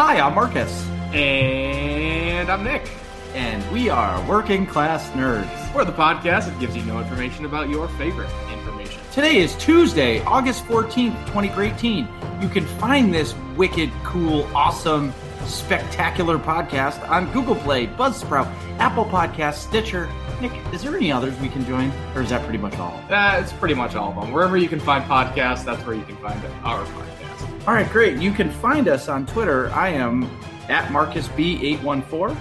Hi, I'm Marcus. And I'm Nick. And we are Working Class Nerds. We're the podcast that gives you no information about your favorite information. Today is Tuesday, August 14th, 2018. You can find this wicked, cool, awesome, spectacular podcast on Google Play, Buzzsprout, Apple Podcasts, Stitcher. Nick, is there any others we can join, or is that pretty much all? It's pretty much all of them. Wherever you can find podcasts, that's where you can find our podcast. All right, great. You can find us on Twitter. I am at MarcusB814.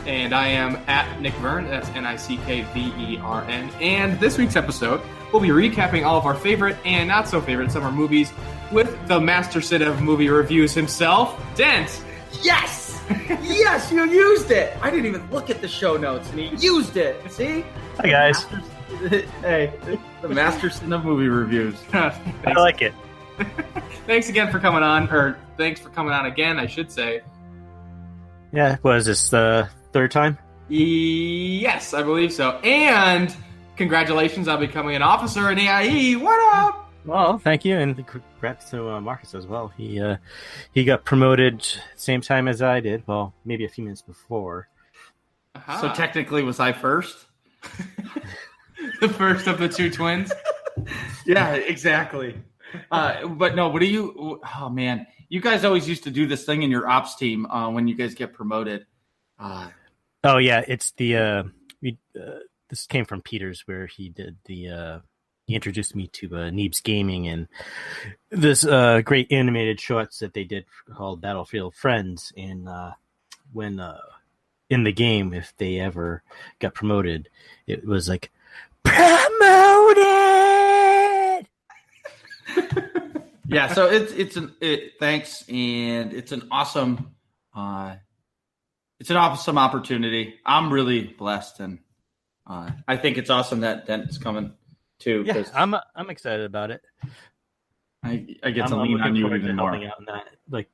And I am at Nick Vern. That's NickVern. And this week's episode, we'll be recapping all of our favorite and not so favorite summer movies with the master set of movie reviews himself, Dent. Yes! Yes, you used it! I didn't even look at the show notes, and he used it. See? Hi, guys. Hey, the Masterson of movie reviews. I like it. Thanks again for coming on, or thanks for coming on again, I should say. Yeah, was this the third time? Yes, I believe so. And congratulations on becoming an officer in AIE. What up? Well, thank you, and congrats to Marcus as well. He got promoted same time as I did. Well, maybe a few minutes before. Uh-huh. So technically, was I first? The first of the two twins? Yeah, exactly. But no, what do you... Oh, man. You guys always used to do this thing in your ops team when you guys get promoted. Oh, yeah, it's the... this came from Peters, where he did the... He introduced me to Neebs Gaming and this great animated shorts that they did called Battlefield Friends. And when in the game, if they ever got promoted, it was like, promoted! Yeah, so thanks, and it's an awesome opportunity. I'm really blessed, and I think it's awesome that Dent is coming too. Yeah, I'm excited about it. I get to lean on you even more. Out in that. Like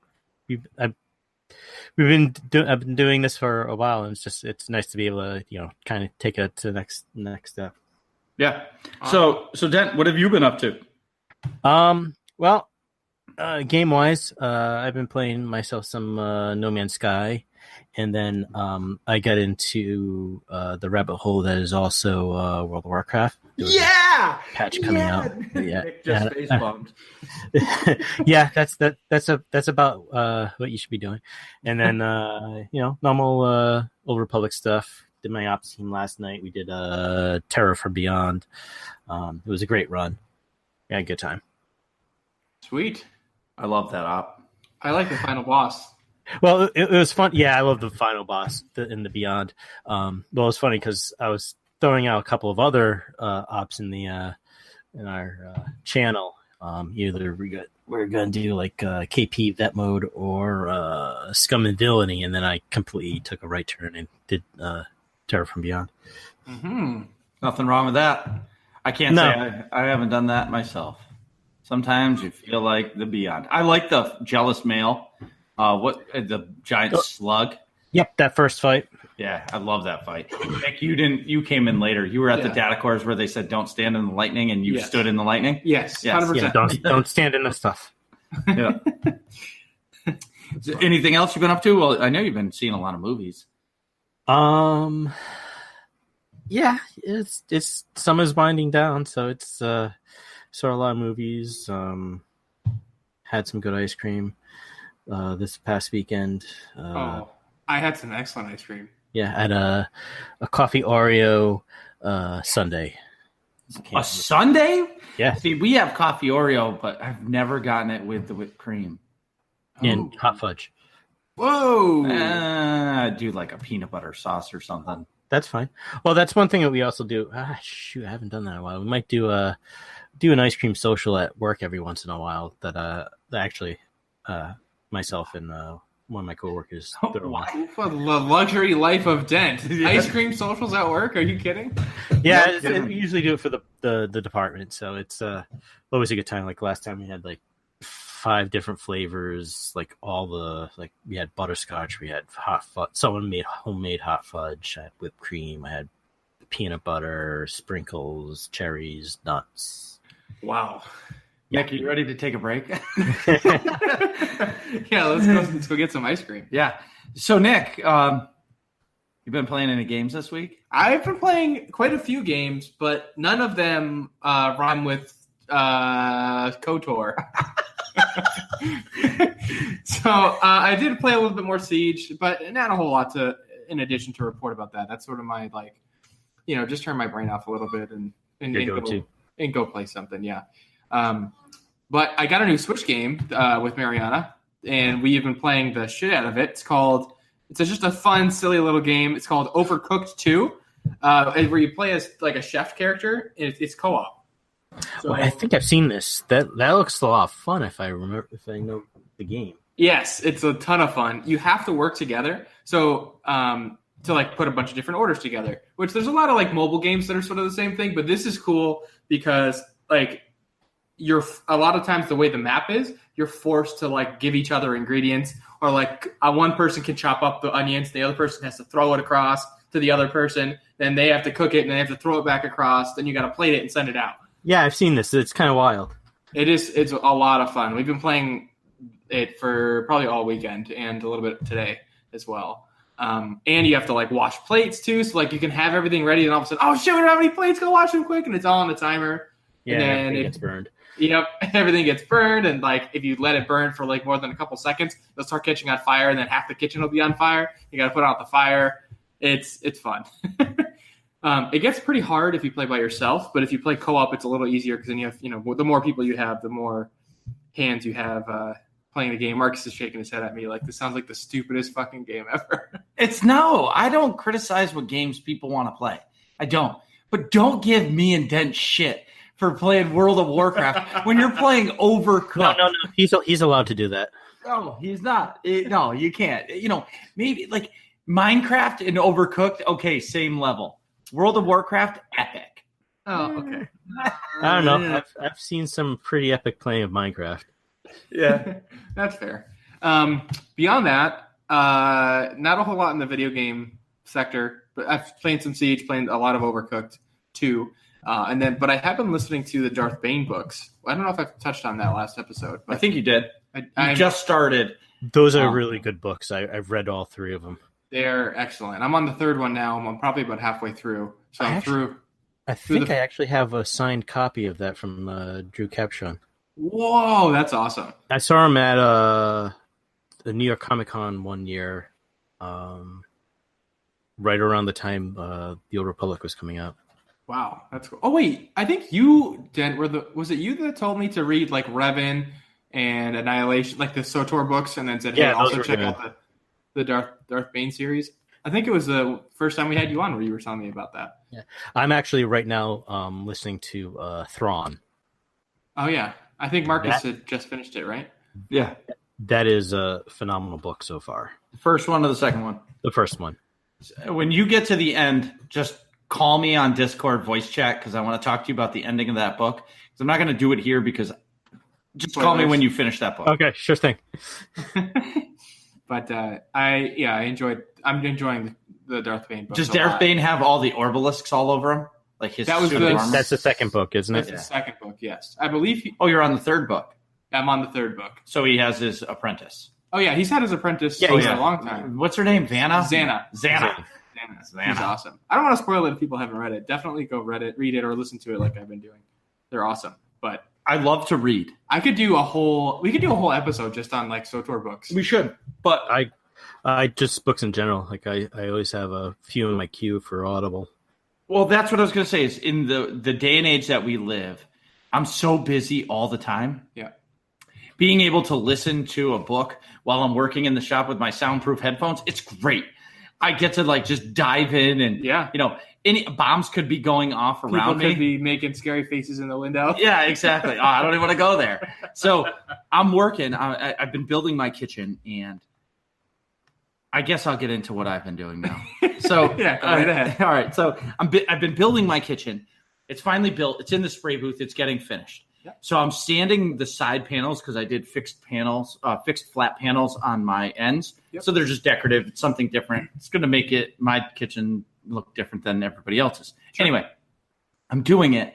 I've been doing this for a while, and it's nice to be able to kind of take it to the next step. Yeah. So Dent, what have you been up to? Well, game wise, I've been playing myself some No Man's Sky, and then I got into the rabbit hole that is also World of Warcraft. Yeah, patch coming out. Yeah, Nick just face bumped. Yeah, that's about what you should be doing. And then normal Old Republic stuff. Did my ops team last night. We did Terror from Beyond. It was a great run. We had a good time. Sweet. I love that op. I like the final boss. Well, it was fun. Yeah, I love the final boss in the Beyond. Well, it was funny because I was throwing out a couple of other ops in our channel. Either we're going to do like KP Vet Mode or Scum and Villainy, and then I completely took a right turn and did Terror from Beyond. Mm-hmm. Nothing wrong with that. I can't say I haven't done that myself. Sometimes you feel like the Beyond. I like the jealous male. The giant slug? Yep, that first fight. Yeah, I love that fight. Nick, you came in later. You were at the data cores where they said don't stand in the lightning, and you stood in the lightning? Yes. 100%. Yeah, don't stand in the stuff. Yeah. Anything else you've been up to? Well, I know you've been seeing a lot of movies. Yeah, it's summer's winding down, so it's saw a lot of movies. Had some good ice cream this past weekend. I had some excellent ice cream. Yeah, I had a coffee Oreo sundae. A sundae? Yeah. See, we have coffee Oreo, but I've never gotten it with the whipped cream. And hot fudge. Whoa! I do like a peanut butter sauce or something. That's fine. Well, that's one thing that we also do. I haven't done that in a while. We might do an ice cream social at work every once in a while. That actually myself and one of my coworkers. For the luxury life of Dent. Ice cream socials at work? Are you kidding? Yeah, we usually do it for the department, so it's always a good time. Like last time we had like 5 different flavors, like we had butterscotch, we had hot fudge. Someone made homemade hot fudge. I had whipped cream. I had peanut butter, sprinkles, cherries, nuts. Wow. Nick, are you ready to take a break? Yeah, let's go get some ice cream. Yeah. So, Nick, you've been playing any games this week? I've been playing quite a few games, but none of them rhyme with KOTOR. So I did play a little bit more Siege, but not a whole lot in addition to report about that. That's sort of my just turn my brain off a little bit and go play something. Yeah. But I got a new Switch game with Mariana, and we've been playing the shit out of it. It's just a fun, silly little game. It's called Overcooked 2, where you play as like a chef character. It's co-op. So, I think I've seen this. That looks a lot of fun if I know the game. Yes, it's a ton of fun. You have to work together. So to put a bunch of different orders together, which there's a lot of mobile games that are sort of the same thing, but this is cool because you're a lot of times the way the map is, you're forced to give each other ingredients, or one person can chop up the onions, the other person has to throw it across to the other person, then they have to cook it, and they have to throw it back across, then you got to plate it and send it out. Yeah, I've seen this. It's kind of wild. It's a lot of fun. We've been playing it for probably all weekend and a little bit today as well. And you have to wash plates too, so you can have everything ready, and all of a sudden, oh shit, we don't have any plates, go wash them quick, and it's all on the timer. Yeah, and then everything gets burned. Yep, everything gets burned, and if you let it burn for more than a couple seconds, it'll start catching on fire, and then half the kitchen will be on fire. You got to put out the fire. It's fun. It gets pretty hard if you play by yourself, but if you play co-op, it's a little easier because then you have the more people you have, the more hands you have playing the game. Marcus is shaking his head at me this sounds like the stupidest fucking game ever. I don't criticize what games people want to play. I don't. But don't give me and Dent shit for playing World of Warcraft when you're playing Overcooked. No. He's allowed to do that. No, he's not. No, you can't. Maybe Minecraft and Overcooked, okay, same level. World of Warcraft, epic. Oh, okay. I don't know. I've seen some pretty epic playing of Minecraft. Yeah, that's fair. Beyond that, not a whole lot in the video game sector, but I've played some Siege, playing a lot of Overcooked too. But I have been listening to the Darth Bane books. I don't know if I've touched on that last episode. But I think you did. I just started. Those are really good books. I've read all three of them. They're excellent. I'm on the third one now. I'm probably about halfway through. So I actually have a signed copy of that from Drew Capshon. Whoa, that's awesome. I saw him at the New York Comic Con one year, right around the time The Old Republic was coming out. Wow, that's cool. Oh wait, I think you, Dent, was it you that told me to read Revan and Annihilation, the SOTOR books, and then said, "Hey, also check out the Darth Bane series"? I think it was the first time we had you on where you were telling me about that. Yeah, I'm actually right now listening to Thrawn. Oh yeah, I think Marcus had just finished it, right? Yeah, that is a phenomenal book so far. The first one or the second one? The first one. When you get to the end, just call me on Discord voice chat because I want to talk to you about the ending of that book. Because I'm not going to do it here because just call me when you finish that book. Okay, sure thing. But I'm enjoying the Darth Bane book. Does Darth Bane have all the obelisks all over him? That's the second book, isn't it? That's the second book, yes. I believe. You're on the third book. I'm on the third book. So he has his apprentice. Oh yeah, he's had his apprentice for a long time. What's her name? Xana. He's awesome. I don't want to spoil it if people haven't read it. Definitely go read it, or listen to it like I've been doing. They're awesome. But I love to read. We could do a whole episode just on SOTOR books. We should. But I just books in general. I always have a few in my queue for Audible. Well, that's what I was going to say is in the day and age that we live, I'm so busy all the time. Yeah. Being able to listen to a book while I'm working in the shop with my soundproof headphones, it's great. I get to just dive in and, any bombs could be going off around me. People could be making scary faces in the window. Yeah, exactly. I don't even want to go there. So I'm working. I've been building my kitchen, and I guess I'll get into what I've been doing now. So yeah, go right ahead. All right. So I've been building my kitchen. It's finally built. It's in the spray booth. It's getting finished. Yep. So I'm sanding the side panels because I did fixed flat panels on my ends. Yep. So they're just decorative. It's something different. It's going to make my kitchen look different than everybody else's. Sure. Anyway, I'm doing it.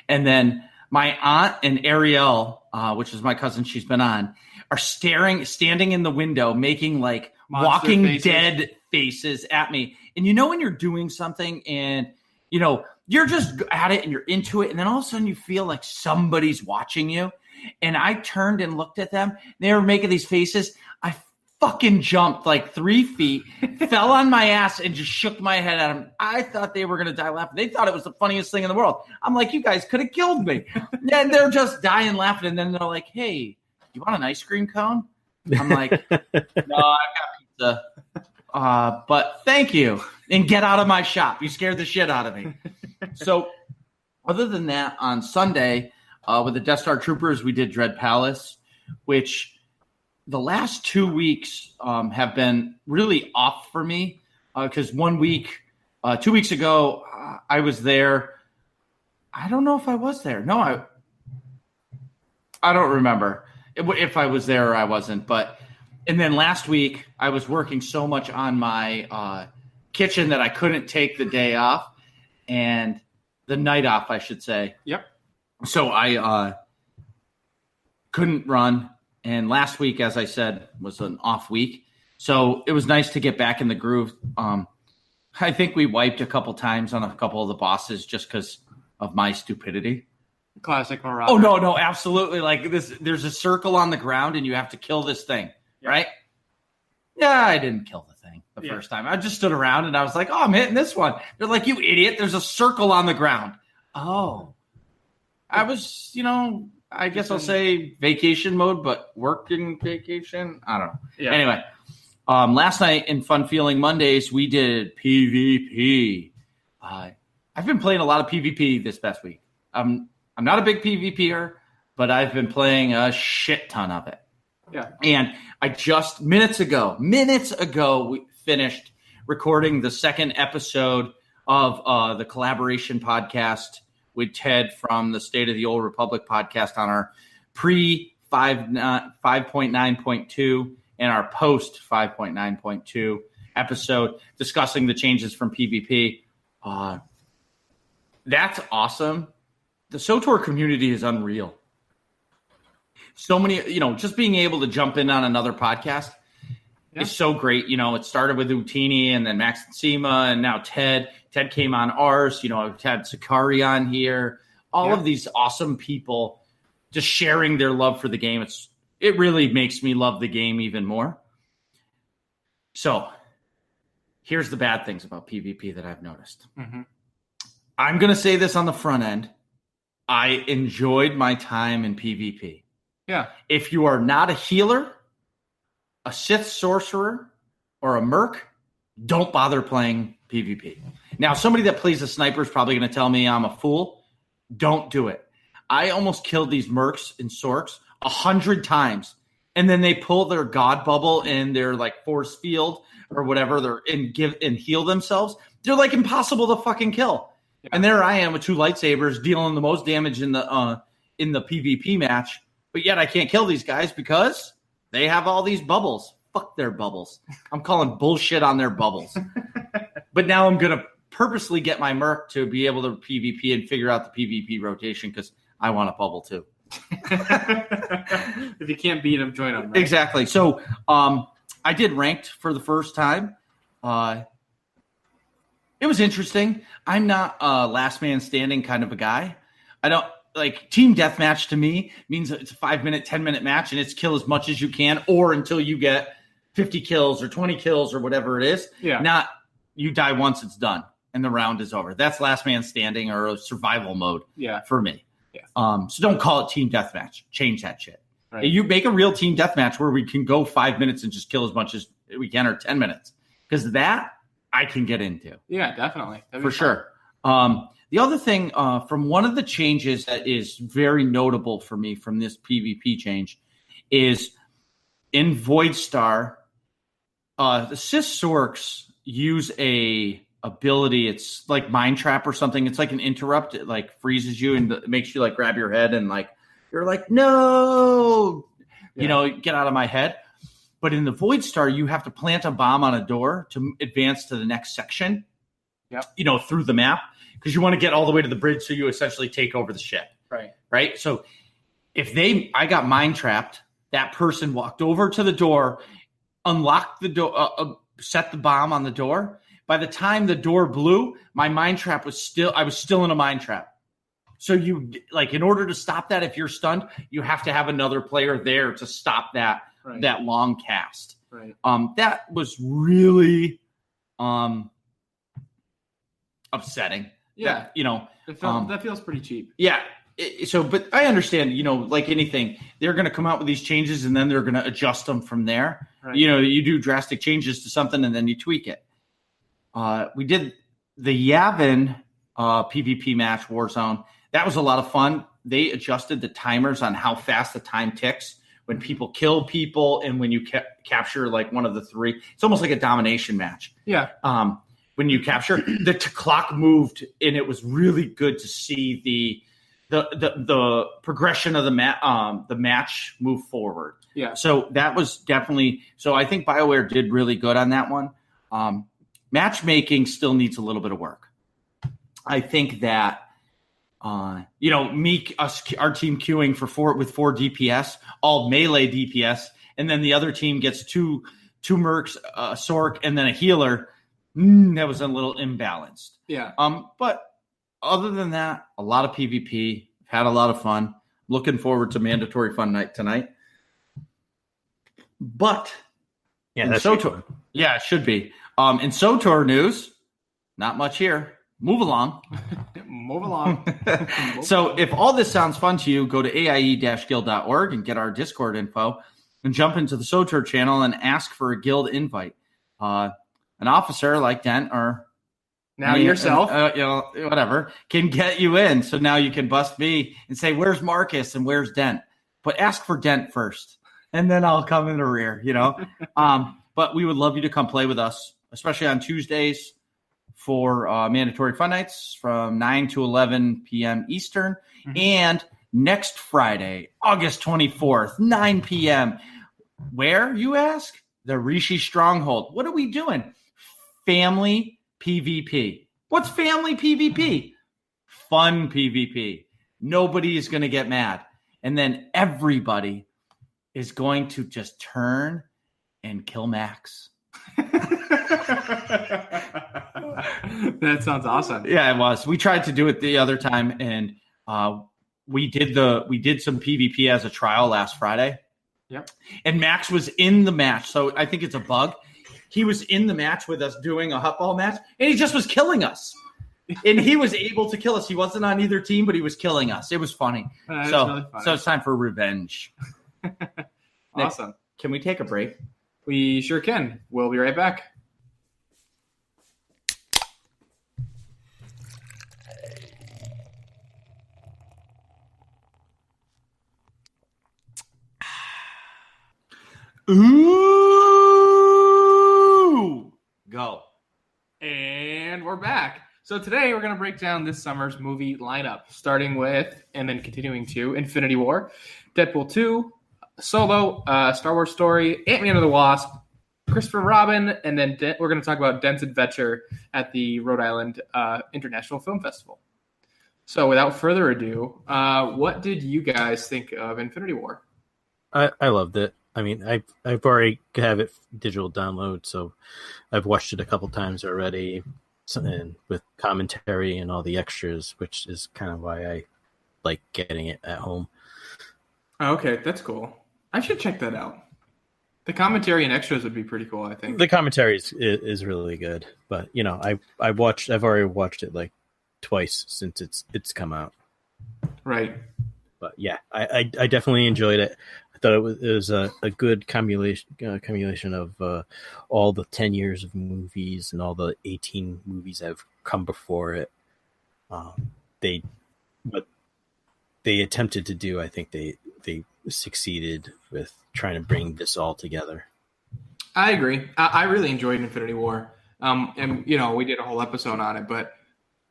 And then my aunt and Ariel, which is my cousin, she's been on, are standing in the window, making like Monster Walking faces. Dead faces at me. And when you're doing something and, you're just at it and you're into it. And then all of a sudden you feel like somebody's watching you. And I turned and looked at them. They were making these faces. I fucking jumped like 3 feet, fell on my ass, and just shook my head at them. I thought they were going to die laughing. They thought it was the funniest thing in the world. I'm like, you guys could have killed me. And they're just dying laughing. And then they're like, hey, you want an ice cream cone? I'm like, no, I've got pizza. But thank you. And get out of my shop. You scared the shit out of me. So other than that, on Sunday, with the Death Star Troopers, we did Dread Palace, which the last 2 weeks have been really off for me because 1 week, 2 weeks ago, I was there. I don't know if I was there. No, I don't remember if I was there or I wasn't. And then last week, I was working so much on my kitchen that I couldn't take the day off and the night off, I should say. Yep. So I couldn't run. And last week, as I said, was an off week. So it was nice to get back in the groove. I think we wiped a couple times on a couple of the bosses just because of my stupidity. Classic Marauder. Oh, no, absolutely. Like this, there's a circle on the ground and you have to kill this thing, right? Yeah, I didn't kill the thing the first time. I just stood around and I was like, oh, I'm hitting this one. They're like, you idiot. There's a circle on the ground. Oh. I was, I guess I'll say vacation mode, but working vacation. I don't know. Yeah. Anyway, last night in Fun Feeling Mondays, we did PvP. I've been playing a lot of PvP this past week. I'm not a big PvPer, but I've been playing a shit ton of it. Yeah. And I just minutes ago, we finished recording the second episode of the collaboration podcast with Ted from the State of the Old Republic podcast on our pre 5.9.2 and our post 5.9.2 episode discussing the changes from PvP. That's awesome. The SOTOR community is unreal. So many, just being able to jump in on another podcast is so great. It started with Utini and then Max and Sema and now Ted. Ted came on ours. I've had Sakari on here. All of these awesome people just sharing their love for the game. It really makes me love the game even more. So here's the bad things about PvP that I've noticed. Mm-hmm. I'm going to say this on the front end. I enjoyed my time in PvP. Yeah. If you are not a healer, a Sith sorcerer, or a merc, don't bother playing PvP. Now, somebody that plays a sniper is probably going to tell me I'm a fool. Don't do it. I almost killed these mercs and sorks 100 times, and then they pull their god bubble and their like force field or whatever and heal themselves. They're like impossible to fucking kill. Yeah. And there I am with 2 lightsabers dealing the most damage in the PvP match, but yet I can't kill these guys because they have all these bubbles. Fuck their bubbles. I'm calling bullshit on their bubbles. But now I'm going to purposely get my merc to be able to PvP and figure out the PvP rotation because I want a bubble too. If you can't beat them, join them. Right? Exactly. So I did ranked for the first time. It was interesting. I'm not a last man standing kind of a guy. I don't like team deathmatch to me means it's a 5-minute, 10-minute match and it's kill as much as you can or until you get 50 kills or 20 kills or whatever it is. Yeah. Not you die once, it's done and the round is over. That's last man standing or a survival mode for me. Yeah. So don't call it team deathmatch. Change that shit. Right. You make a real team deathmatch where we can go 5 minutes and just kill as much as we can or 10 minutes because that I can get into. Yeah, definitely. For sure. The other thing from one of the changes that is very notable for me from this PvP change is in Void Star, the Sith Sorks use a ability. It's like Mind Trap or something. It's like an interrupt. It like freezes you and it makes you like grab your head and like you're like, no, get out of my head. But in the Void Star, you have to plant a bomb on a door to advance to the next section, through the map because you want to get all the way to the bridge so you essentially take over the ship. Right. So if I got mind trapped, that person walked over to the door, unlocked the door, set the bomb on the door. By the time the door blew, my mind trap I was still in a mind trap. So in order to stop that, if you're stunned, you have to have another player there to stop that long cast. Right. That was really upsetting. Yeah. That feels pretty cheap. Yeah. But I understand, like anything, they're going to come out with these changes and then they're going to adjust them from there. Right. You do drastic changes to something and then you tweak it. We did the Yavin PvP match, Warzone. That was a lot of fun. They adjusted the timers on how fast the time ticks when people kill people and when you capture like one of the three. It's almost like a domination match. Yeah. When you capture, the clock moved, and it was really good to see the progression of the match move forward. Yeah. So that was definitely. So I think BioWare did really good on that one. Matchmaking still needs a little bit of work. I think that. Our team queuing with 4 DPS, all melee DPS, and then the other team gets two mercs, a Sork, and then a healer. That was a little imbalanced. Yeah. But other than that, a lot of PvP. Had a lot of fun. Looking forward to mandatory fun night tonight. But that's SOTOR. Yeah, it should be. In SOTOR news, not much here. Move along. Move along. So if all this sounds fun to you, go to aie-guild.org and get our Discord info and jump into the SOTOR channel and ask for a guild invite. An officer like Dent or yourself, whatever, can get you in. So now you can bust me and say, where's Marcus and where's Dent? But ask for Dent first, and then I'll come in the rear, But we would love you to come play with us, especially on Tuesdays for mandatory fun nights from 9 to 11 p.m. Eastern. Mm-hmm. And next Friday, August 24th, 9 p.m. Where, you ask? The Rishi Stronghold. What are we doing? Family PvP. What's family PvP? Fun PvP. Nobody is going to get mad. And then everybody is going to just turn and kill Max. That sounds awesome. Yeah, it was. We tried to do it the other time, and we did some PvP as a trial last Friday. Yep. And Max was in the match, so I think it's a bug. He was in the match with us doing a hutball match, and he just was killing us. And he was able to kill us. He wasn't on either team, but he was killing us. It was funny. Really funny. So it's time for revenge. Awesome. Nick, can we take a break? We sure can. We'll be right back. Ooh! Go. And we're back. So today we're going to break down this summer's movie lineup, starting with, and then continuing to, Infinity War, Deadpool 2, Solo, Star Wars Story, Ant-Man and the Wasp, Christopher Robin, and then we're going to talk about Dent's adventure at the Rhode Island International Film Festival. So without further ado, what did you guys think of Infinity War? I loved it. I mean, I've already have it digital download, so I've watched it a couple times already, and with commentary and all the extras, which is kind of why I like getting it at home. Okay, that's cool. I should check that out. The commentary and extras would be pretty cool, I think. The commentary is really good, but I've already watched it like twice since it's come out. Right. But yeah, I definitely enjoyed it. I thought it was a good cumulation of all the 10 years of movies and all the 18 movies that have come before it. What they attempted to do, I think they succeeded with trying to bring this all together. I agree. I really enjoyed Infinity War. And we did a whole episode on it, but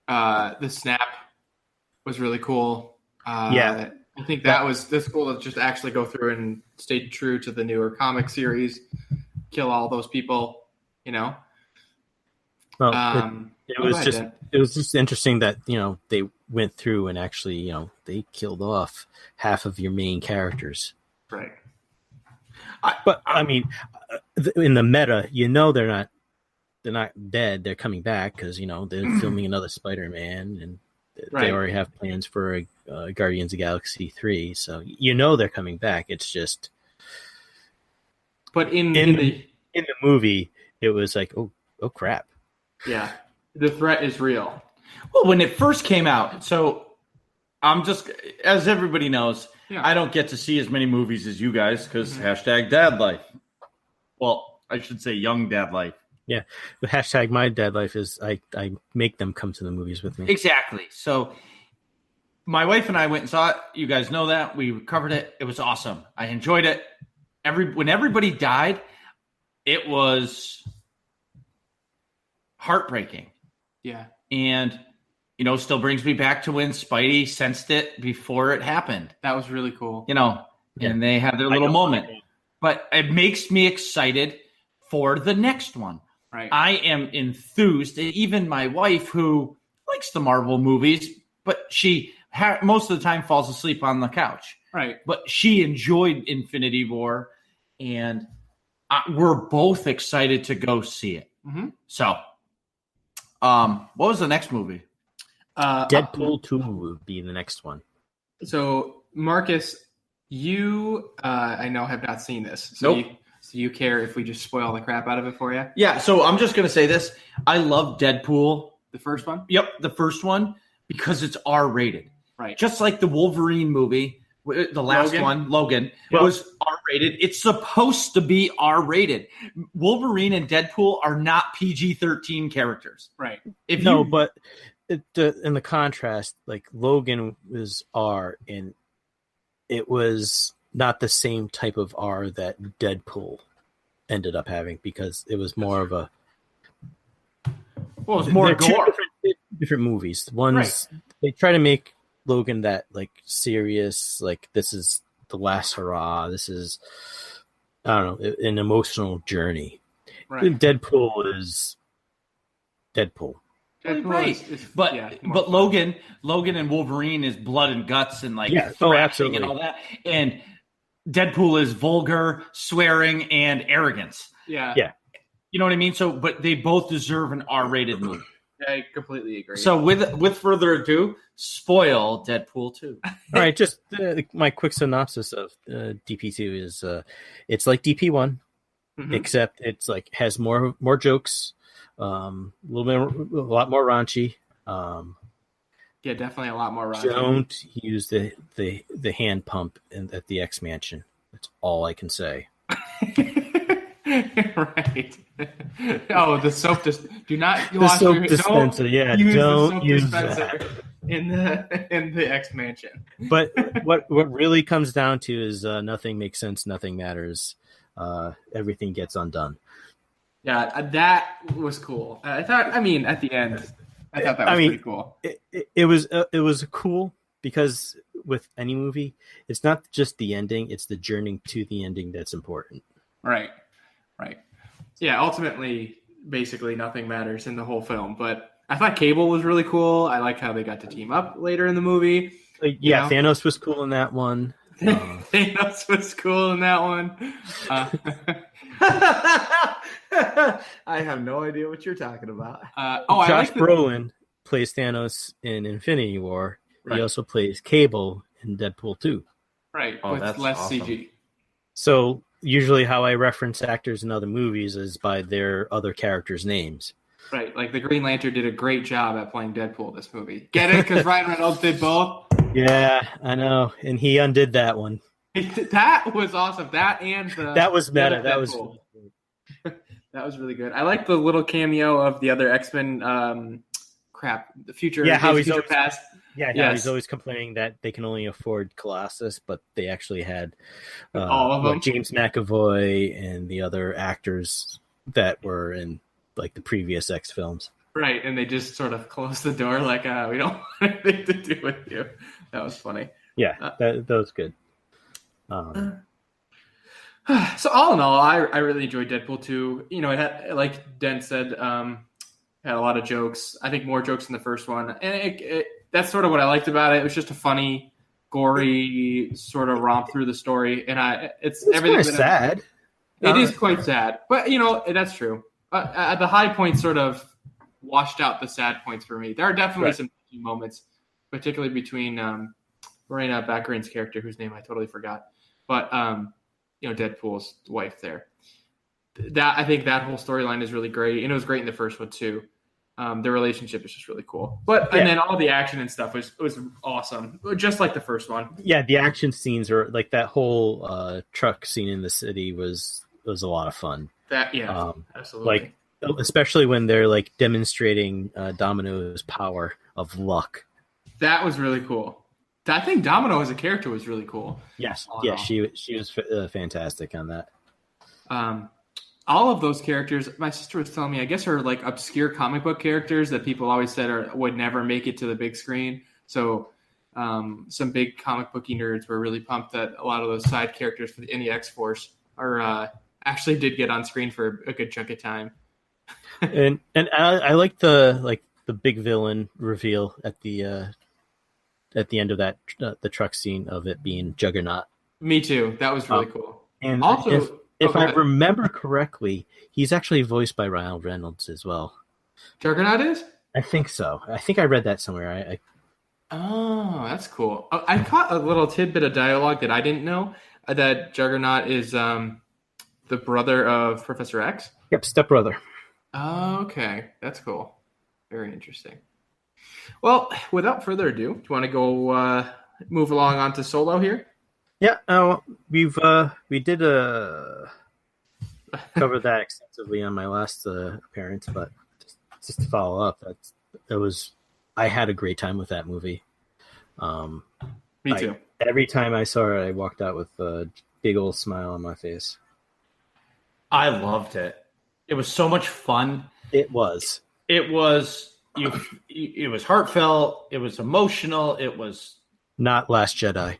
the snap was really cool. Yeah. I think that's cool to just actually go through and stay true to the newer comic series, kill all those people, Well, it was just interesting that went through and actually, they killed off half of your main characters. Right. But I mean, in the meta, they're not dead. They're coming back because they're filming another Spider-Man, and they already have plans for a Guardians of the Galaxy 3. So they're coming back. It's just, but in the movie, it was like, oh crap. Yeah, the threat is real. Well, when it first came out, so I'm just, as everybody knows, I don't get to see as many movies as you guys because #dad life. Well, I should say young dad life. Yeah, the hashtag my dad life is I make them come to the movies with me. Exactly. So my wife and I went and saw it. You guys know that. We covered it. It was awesome. I enjoyed it. When everybody died, it was heartbreaking. Yeah. And, still brings me back to when Spidey sensed it before it happened. That was really cool. And they had their little moment. But it makes me excited for the next one. Right. I am enthused. Even my wife, who likes the Marvel movies, but she most of the time falls asleep on the couch. Right. But she enjoyed Infinity War, and we're both excited to go see it. Mm-hmm. So, what was the next movie? Deadpool 2 would be the next one. So, Marcus, you, I know, have not seen this. So nope. Do you care if we just spoil the crap out of it for you? Yeah, so I'm just going to say this. I love Deadpool. The first one? Yep, the first one, because it's R-rated. Right. Just like the Wolverine movie, the last one, Logan, was R-rated. It's supposed to be R-rated. Wolverine and Deadpool are not PG-13 characters. Right. But in the contrast, like Logan was R, and it was not the same type of R that Deadpool ended up having because it was more of a. Well, it's more gore. Different movies. One's they try to make Logan that like serious, like this is the last hurrah. This is, I don't know, an emotional journey. Right. Deadpool is Deadpool. But Logan and Wolverine is blood and guts and thrashing and all that. And Deadpool is vulgar, swearing, and arrogance. Yeah. You know what I mean? So, but they both deserve an R-rated movie. I completely agree. So, with further ado, spoil Deadpool 2. All right, just my quick synopsis of DP2 is it's like DP1, except it's like has more jokes, a lot more raunchy. Yeah, definitely a lot more raunchy. Don't use the hand pump at the X Mansion. That's all I can say. Right. Oh, the soap do not the soap dispenser. Don't use that in the X Mansion. But what really comes down to is nothing makes sense, nothing matters. Everything gets undone. Yeah, that was cool. At the end, I thought that was pretty cool. It was cool because with any movie, it's not just the ending; it's the journey to the ending that's important. Right. Yeah, ultimately, basically nothing matters in the whole film. But I thought Cable was really cool. I like how they got to team up later in the movie. Thanos was cool in that one. Thanos was cool in that one. I have no idea what you're talking about. Josh Brolin plays Thanos in Infinity War. Right. He also plays Cable in Deadpool 2. Right, with less awesome. CG. So usually how I reference actors in other movies is by their other characters' names. Right, like the Green Lantern did a great job at playing Deadpool this movie. Get it? Because Ryan Reynolds did both? Yeah, I know. And he undid that one. That was awesome. That was meta. That was that was really good. I like the little cameo of the other X-Men. The future. Yeah, how he's future past. Yeah, yes. He's always complaining that they can only afford Colossus, but they actually had all of them. James McAvoy and the other actors that were in like the previous X films. Right, and they just sort of closed the door like, we don't want anything to do with you. That was funny. Yeah, that was good. So all in all, I really enjoyed Deadpool 2. You know, it had, like Dent said, had a lot of jokes. I think more jokes than the first one. And that's sort of what I liked about it. It was just a funny, gory sort of romp through the story, and it's everything. Kind of sad. It is quite sad, but that's true. The high points sort of washed out the sad points for me. There are definitely some moments, particularly between Morena Baccarin's character, whose name I totally forgot, but Deadpool's wife there. That I think that whole storyline is really great, and it was great in the first one too. The relationship is just really cool, and then all the action and stuff was awesome, just like the first one. Yeah, the action scenes are like that whole truck scene in the city was a lot of fun. Absolutely. Like especially when they're like demonstrating Domino's power of luck. That was really cool. I think Domino as a character was really cool. Yes, she was fantastic on that. All of those characters, my sister was telling me, I guess are like obscure comic book characters that people always said would never make it to the big screen. So some big comic booky nerds were really pumped that a lot of those side characters for the X-Force actually did get on screen for a good chunk of time. and I like the big villain reveal at the end of that the truck scene of it being Juggernaut. Me too. That was really cool. And also, if I remember correctly, he's actually voiced by Ryan Reynolds as well. Juggernaut is? I think so. I think I read that somewhere. Oh, that's cool. I caught a little tidbit of dialogue that I didn't know, that Juggernaut is the brother of Professor X. Yep, stepbrother. Oh, okay. That's cool. Very interesting. Well, without further ado, do you want to go move along on to Solo here? Yeah, we did cover that extensively on my last appearance, but just to follow up, I had a great time with that movie. Me too. Every time I saw it, I walked out with a big old smile on my face. I loved it. It was so much fun. It was. It was heartfelt. It was emotional. It was not Last Jedi.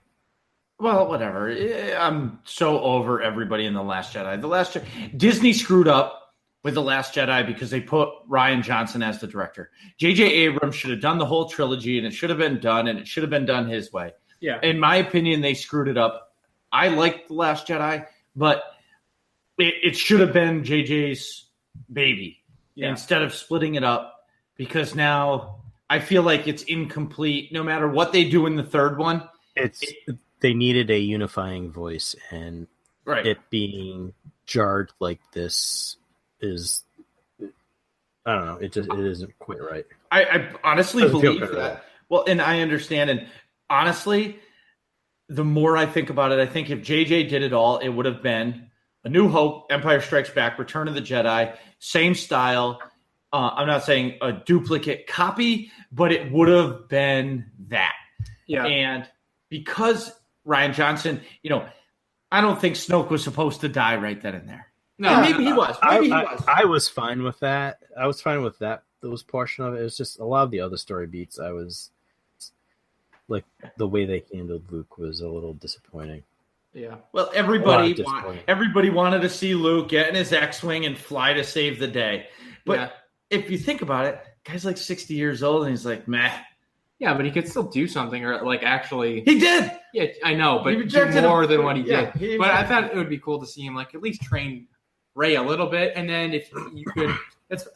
Well, whatever. I'm so over everybody in The Last Jedi. Disney screwed up with The Last Jedi because they put Rian Johnson as the director. J.J. Abrams should have done the whole trilogy, and it should have been done, and it should have been done his way. Yeah. In my opinion, they screwed it up. I liked The Last Jedi, but it should have been J.J.'s baby instead of splitting it up, because now I feel like it's incomplete no matter what they do in the third one. They needed a unifying voice, and it being jarred like this is, I don't know, it isn't quite right. I honestly believe that. Well, and I understand, and honestly, the more I think about it, I think if JJ did it all, it would have been A New Hope, Empire Strikes Back, Return of the Jedi, same style. I'm not saying a duplicate copy, but it would have been that. Yeah. And because Rian Johnson, I don't think Snoke was supposed to die right then and there. No, maybe he was. I was fine with that. I was fine with that. Those portion of it. It was just a lot of the other story beats. I was like, the way they handled Luke was a little disappointing. Yeah. Well, everybody wanted to see Luke get in his X-Wing and fly to save the day. But if you think about it, guy's like 60 years old and he's like, meh. Yeah, but he could still do something, or like actually. He did. Yeah, I know, but do more than what he did. But I thought it would be cool to see him like at least train Rey a little bit, and then if you could, that's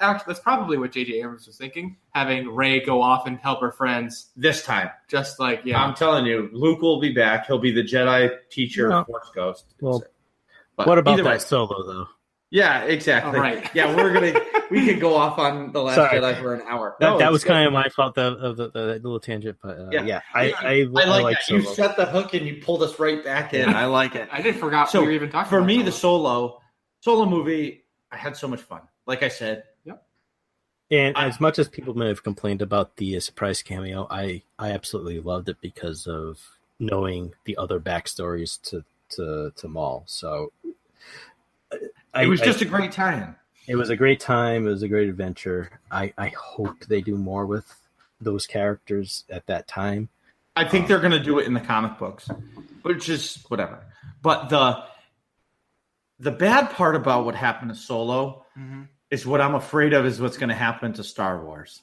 probably what J.J. Abrams was thinking, having Rey go off and help her friends this time. Just like I'm telling you, Luke will be back. He'll be the Jedi teacher, Force Ghost. Well, what about that Solo though? Yeah, exactly. Oh, right. Yeah, we could go off on The Last Jedi for an hour. That was kind of my fault of the little tangent, but I like that. You set the hook and you pulled us right back in. I like it. I did forgot we were even talking about. For me, the Solo movie, I had so much fun. Like I said. Yep. And as much as people may have complained about the surprise cameo, I absolutely loved it because of knowing the other backstories to Maul. So it was just a great time. It was a great time. It was a great adventure. I hope they do more with those characters at that time. I think they're going to do it in the comic books, which is whatever. But the bad part about what happened to Solo is what I'm afraid of is what's going to happen to Star Wars.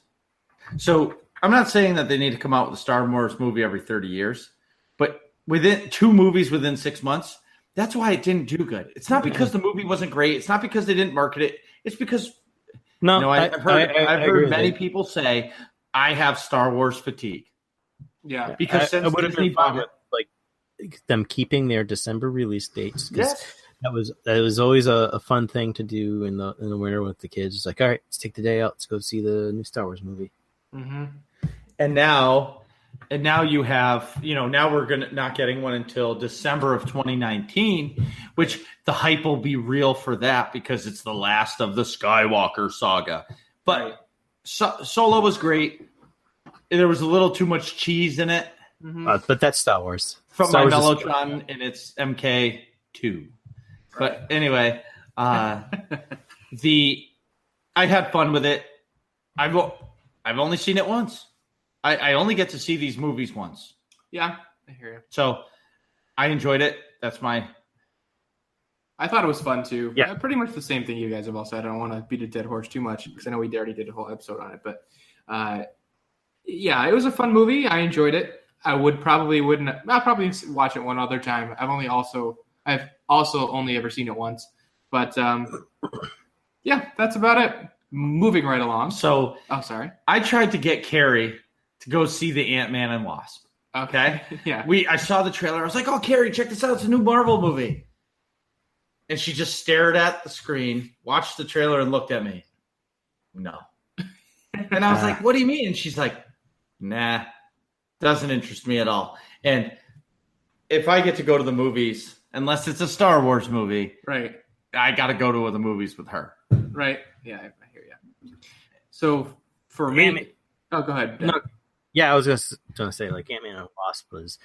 So I'm not saying that they need to come out with a Star Wars movie every 30 years, but within 2 movies within 6 months, that's why it didn't do good. It's not because the movie wasn't great. It's not because they didn't market it. It's because I've heard many people say I have Star Wars fatigue. Yeah, because I would have been fine with like them keeping their December release dates. Yes. That was always a fun thing to do in the winter with the kids. It's like, all right, let's take the day out. Let's go see the new Star Wars movie. Mm-hmm. And now you have, now we're not getting one until December of 2019, which the hype will be real for that because it's the last of the Skywalker saga. But Solo was great. There was a little too much cheese in it. Mm-hmm. But that's Star Wars. From Star my Wars Mellotron, and it's MK2. But anyway, I had fun with it. I've only seen it once. I only get to see these movies once. Yeah, I hear you. So I enjoyed it. I thought it was fun too. Yeah. Pretty much the same thing you guys have all said. I don't want to beat a dead horse too much because I know we already did a whole episode on it. But yeah, it was a fun movie. I enjoyed it. I'll probably watch it one other time. I've also only ever seen it once. But yeah, that's about it. Moving right along. So, sorry. I tried to get Carrie to go see the Ant-Man and Wasp. Okay? Yeah. I saw the trailer. I was like, "Oh, Carrie, check this out. It's a new Marvel movie." And she just stared at the screen, watched the trailer, and looked at me. No. And I was like, "What do you mean?" And she's like, "Nah, doesn't interest me at all." And if I get to go to the movies, unless it's a Star Wars movie, right, I got to go to the movies with her. Right. Yeah, I hear you. So for me, go ahead. No, yeah, I was just going to say, like, Ant-Man and Wasp was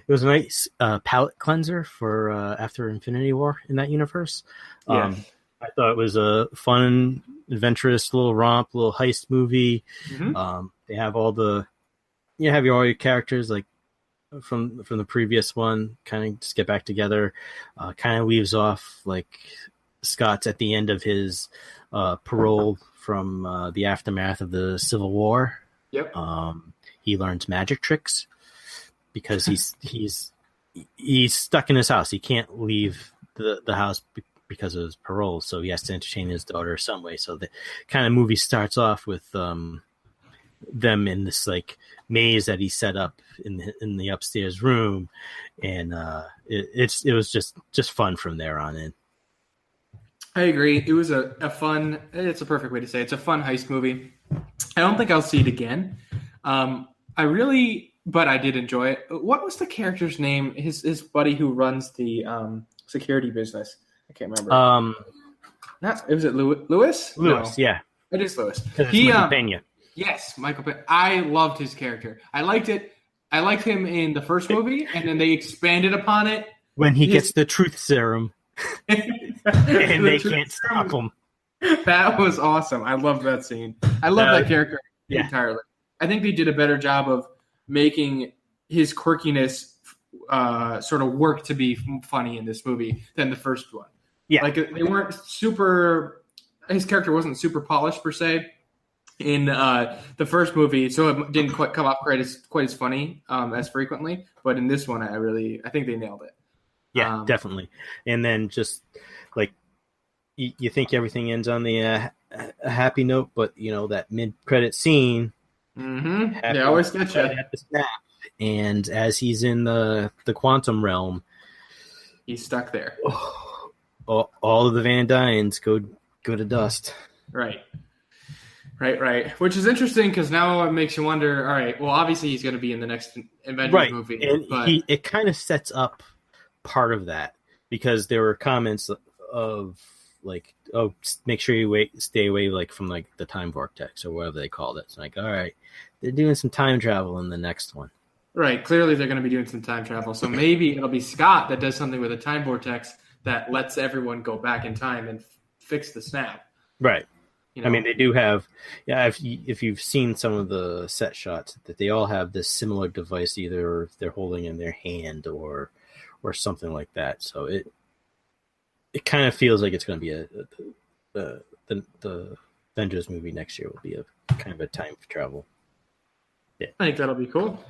a nice palate cleanser for after Infinity War in that universe. Yeah. I thought it was a fun, adventurous little romp, little heist movie. Mm-hmm. They have all your characters like from the previous one, kind of just get back together. Kind of leaves off like Scott's at the end of his parole from the aftermath of the Civil War. Yep. He learns magic tricks because he's stuck in his house. He can't leave the house because of his parole, so he has to entertain his daughter some way. So the kind of movie starts off with them in this like maze that he set up in the upstairs room, and it was just fun from there on in. I agree. It was a fun. It's a perfect way to say it. It's a fun heist movie. I don't think I'll see it again. But I did enjoy it. What was the character's name? His buddy who runs the security business. I can't remember. Was it Lewis? Lewis, No. Yeah. It is Lewis. He Pena. Yes, Michael Pena. I loved his character. I liked it. I liked him in the first movie, and then they expanded upon it. When he gets the truth serum. And they can't stop him. That was awesome. I loved that scene. I love that character entirely. I think they did a better job of making his quirkiness sort of work to be funny in this movie than the first one. Yeah. Like they weren't super – his character wasn't super polished per se in the first movie, so it didn't quite come up quite as funny as frequently. But in this one, I think they nailed it. Yeah, definitely. And then just like you think everything ends on the a happy note, but that mid-credit scene. Mm-hmm. They always get you at the snap. And as he's in the quantum realm, he's stuck there. All of the Van Dynes go to dust. Right. Which is interesting because now it makes you wonder. All right, well, obviously he's going to be in the next Avengers movie, and it kind of sets up part of that because there were comments of like, "Oh, make sure you stay away like from like the time vortex or whatever they called it." It's like, all right, they're doing some time travel in the next one. Right. Clearly, they're going to be doing some time travel. So maybe it'll be Scott that does something with a time vortex that lets everyone go back in time and fix the snap. Right. I mean, they do have, if you've seen some of the set shots, that they all have this similar device, either they're holding in their hand or something like that. So it kind of feels like it's going to be the Avengers movie next year will be a kind of a time travel. I think that'll be cool.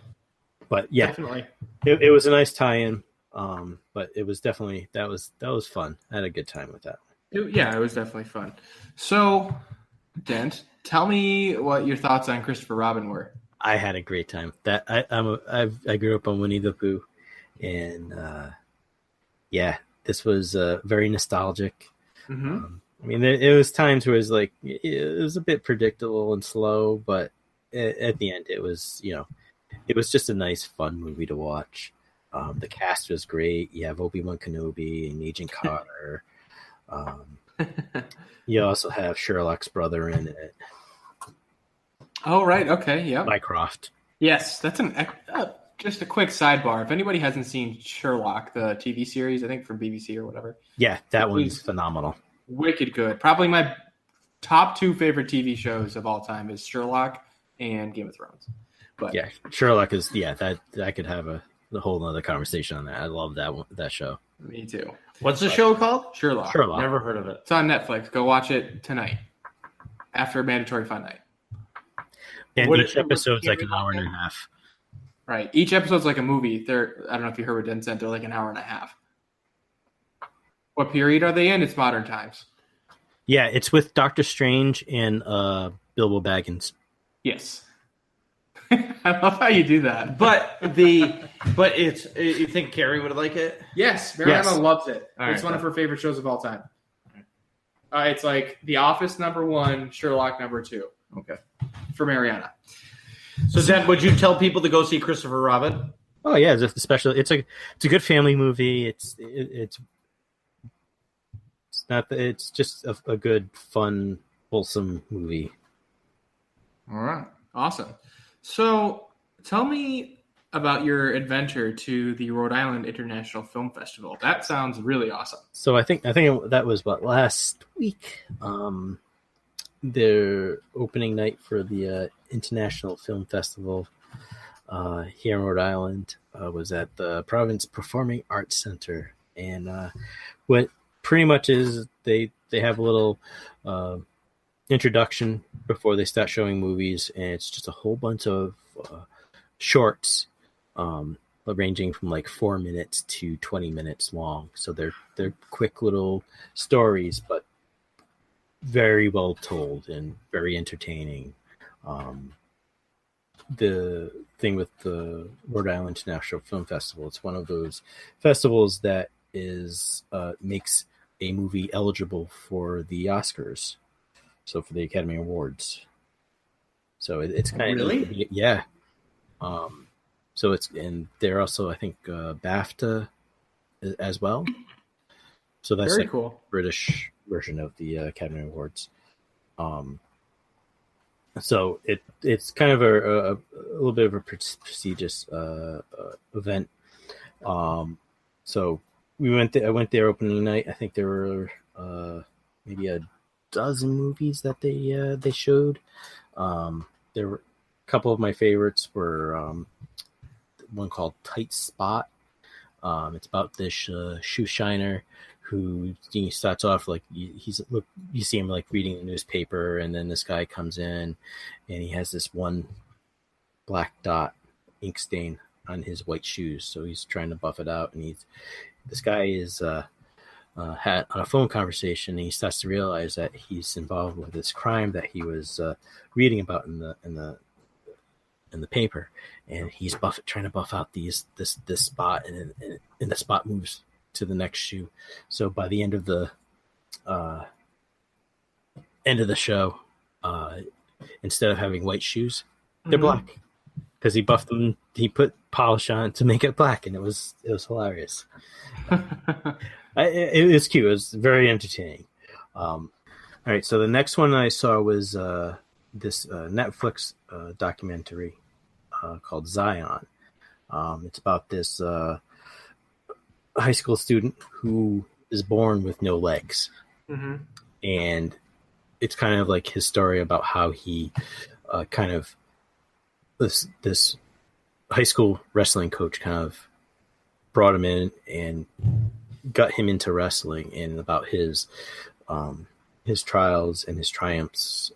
But yeah, Definitely. it was a nice tie-in. But it was definitely that was fun. I had a good time with that. It was definitely fun. So, Dent, tell me what your thoughts on Christopher Robin were. I had a great time. That I grew up on Winnie the Pooh, and this was very nostalgic. Mm-hmm. I mean, it was times where it was a bit predictable and slow, but at the end, it was just a nice, fun movie to watch. The cast was great. You have Obi-Wan Kenobi and Agent Carter. You also have Sherlock's brother in it. Oh, right. Okay. Yeah. Mycroft. Yes, that's just a quick sidebar. If anybody hasn't seen Sherlock, the TV series, I think from BBC or whatever. Yeah, that one's phenomenal. Wicked good. Probably my top 2 favorite TV shows of all time is Sherlock and Game of Thrones. But yeah, Sherlock is that I could have a whole other conversation on that. I love that show. Me too. What's the show called? Sherlock. Never heard of it. It's on Netflix. Go watch it tonight after mandatory fun night. And each episode's like an hour and a half. Right. Each episode's like a movie. I don't know if you heard what Den said. They're like an hour and a half. What period are they in? It's modern times. Yeah, it's with Doctor Strange and Bilbo Baggins. Yes. I love how you do that. But you think Carrie would like it? Yes, Mariana loves it. All It's right, one of her favorite shows of all time. It's like The Office #1, Sherlock #2. Okay. For Mariana. So then, would you tell people to go see Christopher Robin? Oh yeah, it's a good family movie. It's just a good, fun, wholesome movie. All right. Awesome. So tell me about your adventure to the Rhode Island International Film Festival. That sounds really awesome. So I think that was last week. Their opening night for the International Film Festival here in Rhode Island was at the Province Performing Arts Center, and what pretty much is they have a little introduction before they start showing movies, and it's just a whole bunch of shorts, ranging from like 4 minutes to 20 minutes long. So they're quick little stories, but very well told and very entertaining. The thing with the Rhode Island International Film Festival, it's one of those festivals that makes a movie eligible for the Oscars, so for the Academy Awards. So it's kind of really, yeah. So and they're also, I think, BAFTA as well. So that's very like cool. British version of the Academy Awards. So it's kind of a little bit of a prestigious event. So I went there opening night. I think there were maybe a dozen movies that they showed. There were a couple of my favorites were one called Tight Spot. It's about this shoe shiner who he starts off like you see him like reading the newspaper, and then this guy comes in and he has this one black dot ink stain on his white shoes, so he's trying to buff it out, and this guy is had on a phone conversation, and he starts to realize that he's involved with this crime that he was reading about in the paper, and he's trying to buff out this spot, and the spot moves to the next shoe. So by the end of the show, instead of having white shoes, they're black, because he buffed them. He put polish on to make it black, and it was hilarious. It was cute. It was very entertaining. All right, so the next one I saw was this Netflix documentary called Zion. It's about this high school student who is born with no legs, and it's kind of like his story about how he kind of this high school wrestling coach kind of brought him in and got him into wrestling, and about his trials and his triumphs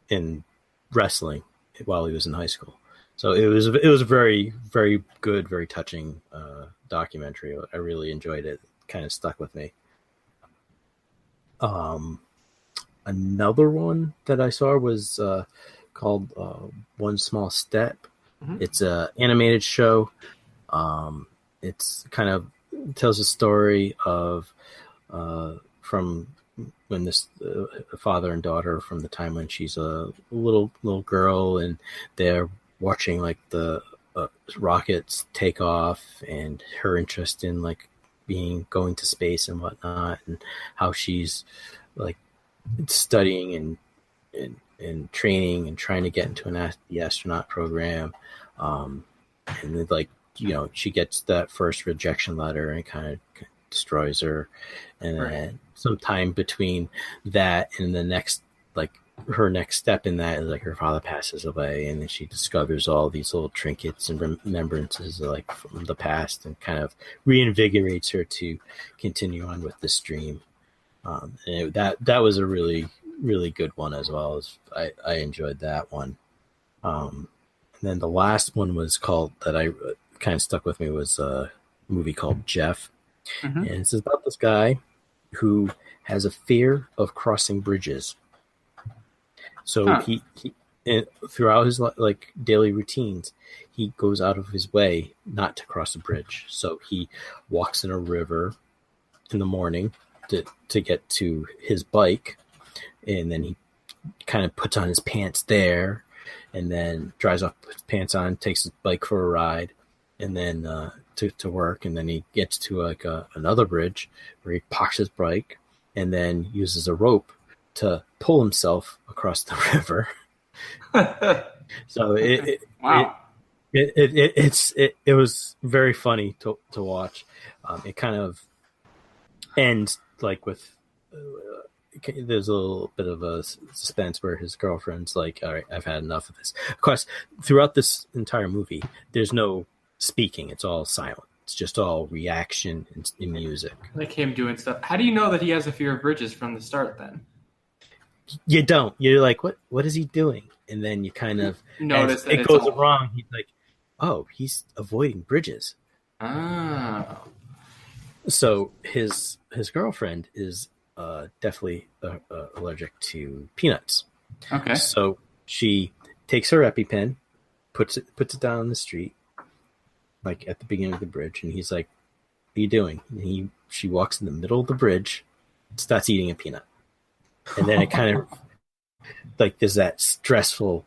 in wrestling while he was in high school. So it was a very, very good, very touching documentary. I really enjoyed it. Kind of stuck with me. Another one that I saw was called One Small Step. Mm-hmm. It's a animated show. It's kind of tells a story of from when this father and daughter, from the time when she's a little girl, and they're watching like the rockets take off, and her interest in like going to space and whatnot, and how she's like studying and training and trying to get into the astronaut program, and then, like, she gets that first rejection letter and it kind of destroys her, and then sometime between that and the next, like her next step in that is like her father passes away, and then she discovers all these little trinkets and remembrances like from the past, and kind of reinvigorates her to continue on with this dream. And that was a really, really good one as well. As I enjoyed that one. And then the last one was called, that I kind of stuck with me, was a movie called Jeff. Mm-hmm. And it's about this guy who has a fear of crossing bridges. So he throughout his like daily routines, he goes out of his way not to cross a bridge. So he walks in a river in the morning to get to his bike, and then he kind of puts on his pants there, and then dries off his pants on, takes his bike for a ride, and then to work, and then he gets to like another bridge where he parks his bike, and then uses a rope to pull himself across the river. So wow. It was very funny to watch. It kind of ends like with there's a little bit of a suspense where his girlfriend's like, all right, I've had enough of this. Of course, throughout this entire movie, there's no speaking. It's all silent. It's just all reaction and music. Like him doing stuff. How do you know that he has a fear of bridges from the start then? You don't. You're like, what is he doing? And then you kind of notice that it goes wrong. He's like, oh, he's avoiding bridges. Ah. So his girlfriend is definitely allergic to peanuts. Okay. So she takes her EpiPen, puts it down on the street, like at the beginning of the bridge, and he's like, "What are you doing?" And she walks in the middle of the bridge, starts eating a peanut, and then it kind of like there's that stressful,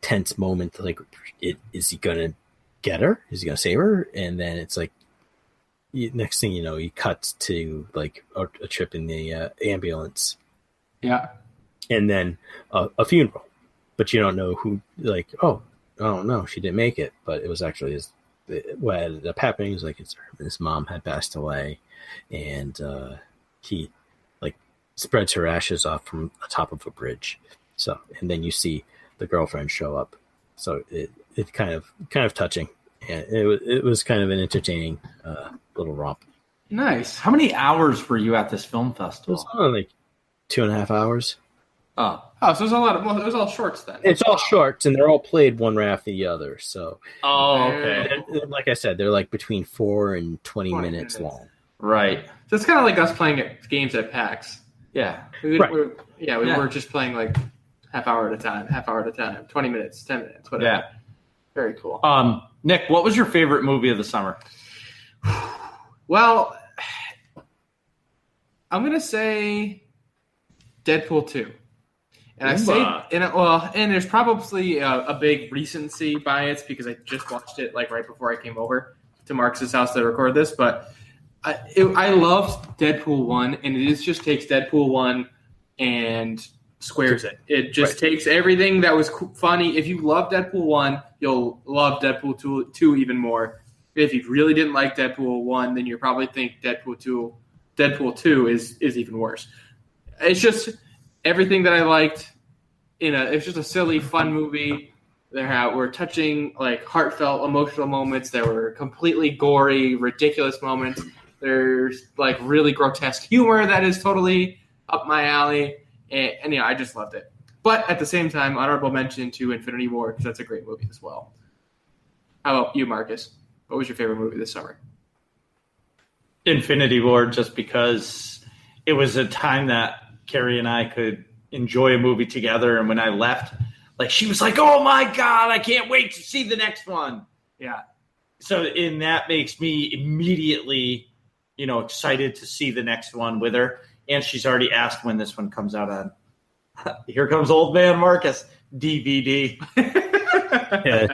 tense moment. Like, is he gonna get her? Is he gonna save her? And then it's like, next thing you know, he cuts to like a trip in the ambulance. Yeah. And then a funeral, but you don't know who. Like, oh no, she didn't make it, but it was actually what ended up happening is like his mom had passed away, and he like spreads her ashes off from the top of a bridge. So, and then you see the girlfriend show up. So it kind of touching, and it was kind of an entertaining little romp. Nice. How many hours were you at this film festival? It was only like 2.5 hours. Oh, so there's a lot of. Well, it was all shorts then. It's all shorts, and they're all played one right after the other. So, okay. Like I said, they're like between 4 and 20 minutes long. Right. So it's kind of like us playing games at PAX. Yeah. We were just playing like half hour at a time, 20 minutes, 10 minutes, whatever. Yeah. Very cool. Nick, what was your favorite movie of the summer? Well, I'm gonna say Deadpool 2. And and there's probably a big recency bias because I just watched it like right before I came over to Marcus's house to record this. But I loved Deadpool 1, and it just takes Deadpool 1 and squares it. It just takes everything that was funny. If you love Deadpool 1, you'll love Deadpool 2 even more. If you really didn't like Deadpool 1, then you probably think Deadpool 2 is even worse. It's just everything that I liked. It's just a silly, fun movie. There were touching, like heartfelt, emotional moments. There were completely gory, ridiculous moments. There's like really grotesque humor that is totally up my alley, and I just loved it. But at the same time, honorable mention to Infinity War, because that's a great movie as well. How about you, Marcus? What was your favorite movie this summer? Infinity War, just because it was a time that Carrie and I could enjoy a movie together. And when I left, like, she was like, oh my God, I can't wait to see the next one. Yeah. So, and that makes me immediately, excited to see the next one with her. And she's already asked when this one comes out on Here Comes Old Man Marcus DVD.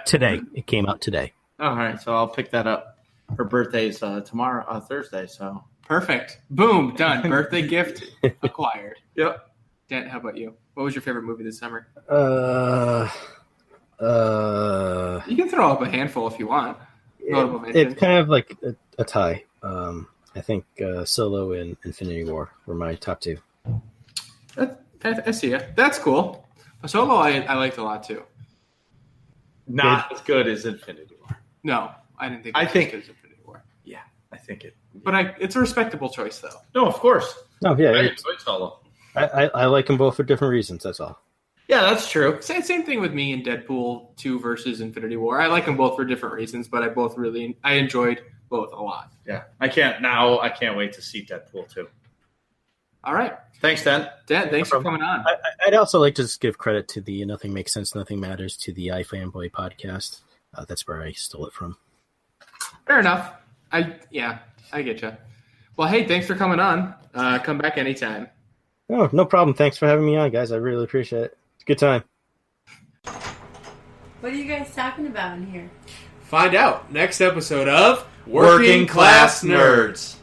Today. It came out today. All right. So I'll pick that up. Her birthday's tomorrow, Thursday. So perfect. Boom. Done. Birthday gift acquired. Yep. Dent, how about you? What was your favorite movie this summer? You can throw up a handful if you want. It's kind of like a tie. I think Solo and Infinity War were my top two. I see it. That's cool. Solo I liked a lot too. Not as good as Infinity War. No, I didn't think. I think it was Infinity War. Yeah, I think it. Yeah. But it's a respectable choice, though. No, of course. No, yeah, I enjoyed Solo. I like them both for different reasons. That's all. Yeah, that's true. Same thing with me in Deadpool 2 versus Infinity War. I like them both for different reasons, but I enjoyed both a lot. Yeah, I can't wait to see Deadpool 2. All right. Thanks, Dent. Dent, thanks for coming on. I'd also like to just give credit to the Nothing Makes Sense, Nothing Matters, to the iFanboy podcast. That's where I stole it from. Fair enough. I get you. Well, hey, thanks for coming on. Come back anytime. Oh, no problem. Thanks for having me on, guys. I really appreciate it. It's a good time. What are you guys talking about in here? Find out next episode of Working Class Nerds.